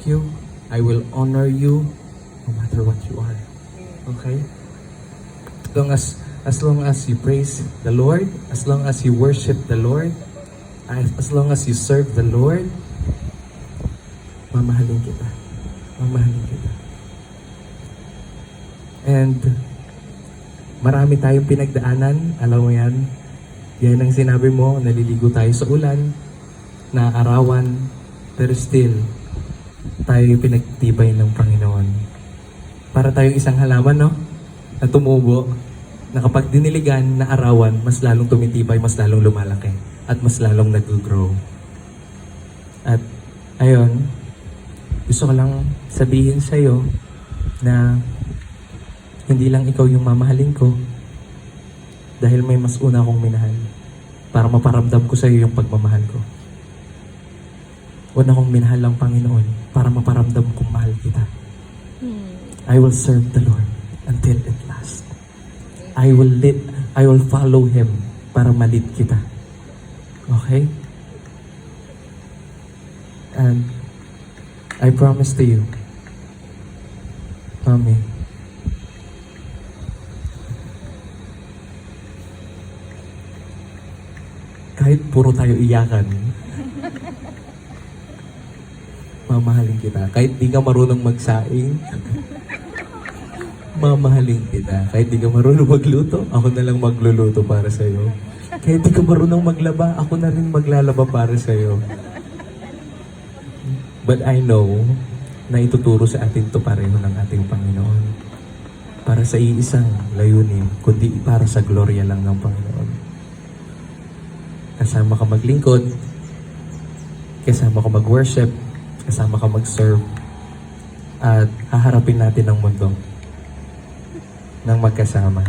you. I will honor you no matter what you are. Okay? As long as you praise the Lord, as long as you worship the Lord, as long as you serve the Lord, mamahalin kita. Mamahalin kita. And marami tayong pinagdaanan, alam mo yan. Yan ang sinabi mo, naliligo tayo sa ulan, naarawan, pero still, tayo yung pinagtibay ng Panginoon. Para tayong isang halaman, no? Na tumubo, na kapag diniligan, na arawan, mas lalong tumitibay, mas lalong lumalaki, at mas lalong nag-grow. At, ayun, gusto ko lang sabihin sa'yo na hindi lang ikaw yung mamahalin ko dahil may mas una akong minahal para maparamdam ko sa'yo yung pagmamahal ko. Una kong minahal ang Panginoon para maparamdam kong mahal kita. I will serve the Lord until it lasts. I will follow Him para malit kita. Okay? And I promise to you, Mommy, kahit puro tayo iyakan, mamahalin kita. Kahit di ka marunong magsaing, mamahalin kita. Kahit di ka marunong magluto, ako na lang magluluto para sa'yo. Kahit di ka marunong maglaba, ako na rin maglalaba para sa'yo. But I know na ituturo sa atin to pareho ng ating Panginoon. Para sa iisang layunin, kundi para sa gloria lang ng Panginoon. Kasama ka maglingkod, kasama ka mag-worship, kasama ka mag-serve, at haharapin natin ang mundo ng magkasama.